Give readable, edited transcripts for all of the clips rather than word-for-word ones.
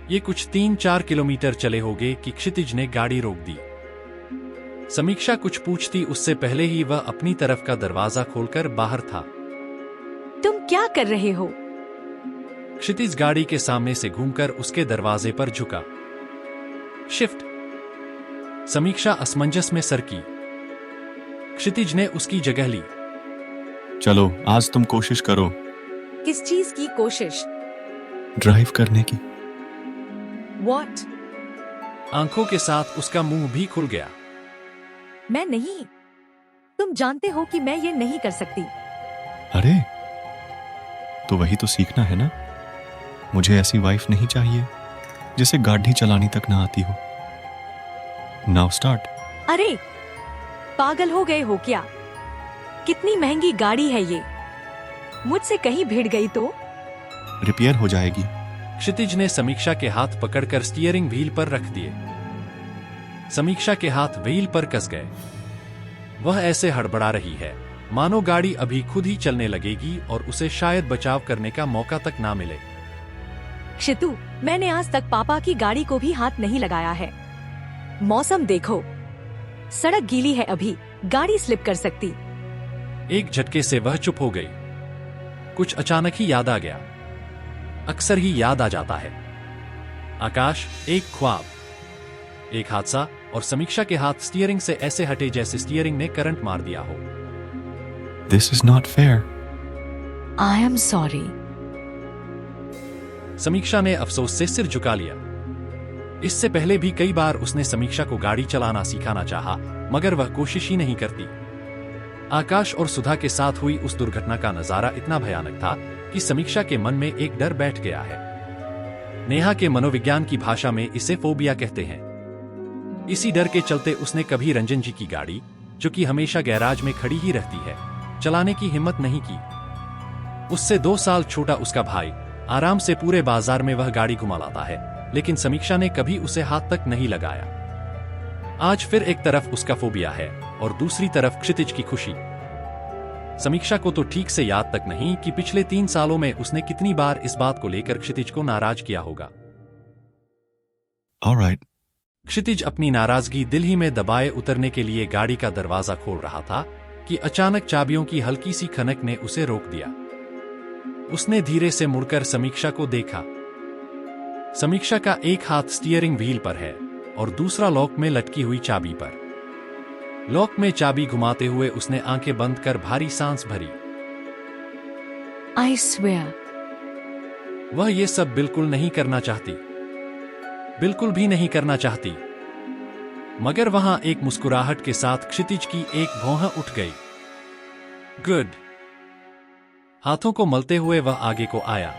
ये कुछ 3-4 किलोमीटर चले होंगे कि क्षितिज ने गाड़ी रोक दी। समीक्षा कुछ पूछती उससे पहले ही वह अपनी तरफ का दरवाजा खोलकर बाहर था। तुम क्या कर रहे हो? क्षितिज गाड़ी के सामने से घूमकर उसके दरवाजे पर झुका। शिफ्ट। समीक्षा असमंजस में सरकी। क्षितिज ने उसकी जगह ली। चलो आज तुम कोशिश करो। किस चीज की कोशिश? ड्राइव करने की। What? आंखों के साथ उसका मुंह भी खुल गया। मैं नहीं। तुम जानते हो कि मैं ये नहीं कर सकती। अरे तो वही तो सीखना है ना। मुझे ऐसी वाइफ नहीं चाहिए जिसे गाड़ी चलानी तक ना आती हो। Now start. अरे पागल हो गए हो क्या? कितनी महंगी गाड़ी है ये। मुझसे कहीं भिड़ गई तो? रिपेयर हो जाएगी। क्षितिज ने समीक्षा के हाथ पकड़कर स्टीयरिंग व्हील पर रख दिए। समीक्षा के हाथ व्हील पर कस गए। वह ऐसे हड़बड़ा रही है मानो गाड़ी अभी खुद ही चलने लगेगी और उसे शायद बचाव करने का मौका तक ना मिले। क्षितु, मैंने आज तक पापा की गाड़ी को भी हाथ नहीं लगाया है। मौसम देखो, सड़क गीली है, अभी गाड़ी स्लिप कर सकती। एक झटके से वह चुप हो गई। कुछ अचानक ही याद आ गया। अक्सर ही याद आ जाता है। आकाश, एक ख्वाब, एक हादसा और समीक्षा के हाथ स्टीयरिंग से ऐसे हटे जैसे स्टीयरिंग ने करंट मार दिया हो। This is not fair. I am sorry. समीक्षा ने अफसोस से सिर झुका लिया। इससे पहले भी कई बार उसने समीक्षा को गाड़ी चलाना सिखाना चाहा, मगर वह कोशिश ही नहीं करती। आकाश और सुधा के साथ हुई उस दुर्घटना का नजारा इतना भयानक था कि समीक्षा के मन में एक डर बैठ गया है। नेहा के मनोविज्ञान की भाषा में इसे फोबिया कहते हैं। इसी डर के चलते उसने कभी रंजन जी की गाड़ी, जो कि हमेशा गैराज में खड़ी ही रहती है, चलाने की हिम्मत नहीं की। उससे 2 साल छोटा उसका भाई आराम से पूरे बाजार में वह गाड़ी घुमा लाता है, लेकिन समीक्षा ने कभी उसे हाथ तक नहीं लगाया। आज फिर एक तरफ उसका फोबिया है और दूसरी तरफ क्षितिज की खुशी। समीक्षा को तो ठीक से याद तक नहीं कि पिछले 3 सालों में उसने कितनी बार इस बात को लेकर क्षितिज को नाराज किया होगा। ऑलराइट। क्षितिज अपनी नाराजगी दिल ही में दबाए उतरने के लिए गाड़ी का दरवाजा खोल रहा था कि अचानक चाबियों की हल्की सी खनक ने उसे रोक दिया। उसने धीरे से मुड़कर समीक्षा को देखा। समीक्षा का एक हाथ स्टीयरिंग व्हील पर है और दूसरा लॉक में लटकी हुई चाबी पर। लॉक में चाबी घुमाते हुए उसने आंखें बंद कर भारी सांस भरी। I swear. वह ये सब बिल्कुल नहीं करना चाहती, बिल्कुल भी नहीं करना चाहती। मगर वहां एक मुस्कुराहट के साथ क्षितिज की एक भौंह उठ गई। गुड। हाथों को मलते हुए वह आगे को आया।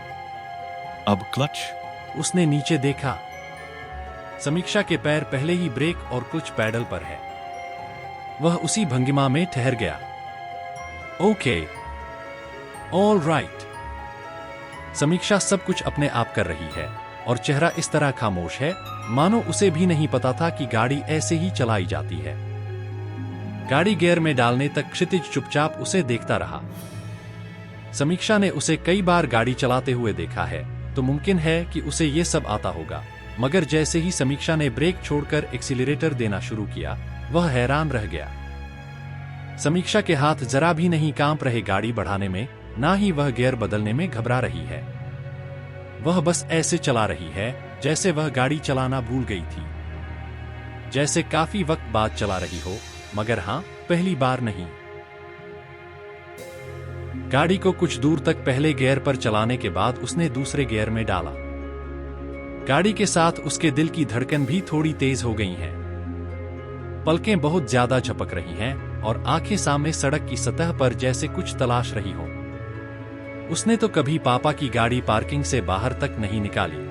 अब क्लच। उसने नीचे देखा। समीक्षा के पैर पहले ही ब्रेक और क्लच पैडल पर है। वह उसी भंगिमा में ठहर गया। Okay, all right. समीक्षा सब कुछ अपने आप कर रही है और चेहरा इस तरह खामोश है मानो उसे भी नहीं पता था कि गाड़ी ऐसे ही चलाई जाती है। गाड़ी गियर में डालने तक क्षितिज चुपचाप उसे देखता रहा। समीक्षा ने उसे कई बार गाड़ी चलाते हुए देखा है, तो मुमकिन है कि उसे ये सब आता होगा, मगर जैसे ही समीक्षा ने ब्रेक छोड़कर एक्सीलरेटर देना शुरू किया, वह हैरान रह गया। समीक्षा के हाथ जरा भी नहीं कांप रहे गाड़ी बढ़ाने में, ना ही वह गियर बदलने में घबरा रही है। वह बस ऐसे चला रही है जैसे वह गाड़ी चलाना भूल गई थी, जैसे काफी वक्त बाद चला रही हो, मगर हां, पहली बार नहीं। गाड़ी को कुछ दूर तक पहले गियर पर चलाने के बाद उसने दूसरे गियर में डाला। गाड़ी के साथ उसके दिल की धड़कन भी थोड़ी तेज हो गई हैं। पलकें बहुत ज्यादा झपक रही हैं और आंखें सामने सड़क की सतह पर जैसे कुछ तलाश रही हो। उसने तो कभी पापा की गाड़ी पार्किंग से बाहर तक नहीं निकाली।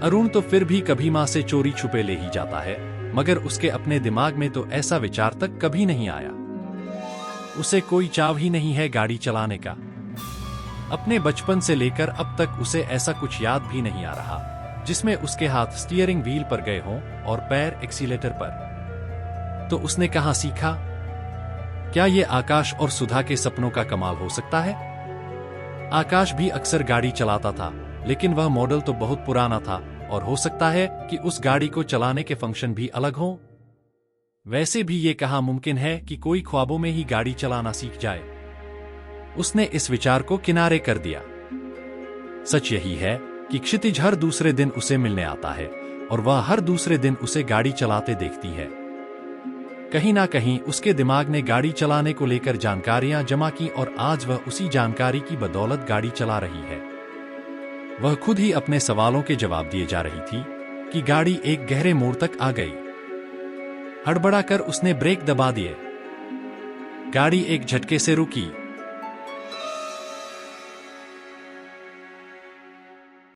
अरुण तो फिर भी कभी मां से चोरी छुपे ले ही जाता है, मगर उसके अपने दिमाग में तो ऐसा विचार तक कभी नहीं आया। उसे कोई चाव ही नहीं है गाड़ी चलाने का। अपने बचपन से लेकर अब तक उसे ऐसा कुछ याद भी नहीं आ रहा जिसमें उसके हाथ स्टीयरिंग व्हील पर गए हों और पैर एक्सीलेटर पर। तो उसने कहां सीखा? क्या ये आकाश और सुधा के सपनों का कमाल हो सकता है? आकाश भी अक्सर गाड़ी चलाता था, लेकिन वह मॉडल तो बहुत पुराना था और हो सकता है कि उस गाड़ी को चलाने के फंक्शन भी अलग हों। वैसे भी ये कहाँ मुमकिन है कि कोई ख्वाबों में ही गाड़ी चलाना सीख जाए। उसने इस विचार को किनारे कर दिया। सच यही है कि क्षितिज हर दूसरे दिन उसे मिलने आता है और वह हर दूसरे दिन उसे गाड़ी चलाते देखती है। कहीं ना कहीं उसके दिमाग ने गाड़ी चलाने को लेकर जानकारियां जमा की और आज वह उसी जानकारी की बदौलत गाड़ी चला रही है। वह खुद ही अपने सवालों के जवाब दिए जा रही थी कि गाड़ी एक गहरे मोड़ तक आ गई। हड़बड़ाकर उसने ब्रेक दबा दिए। गाड़ी एक झटके से रुकी।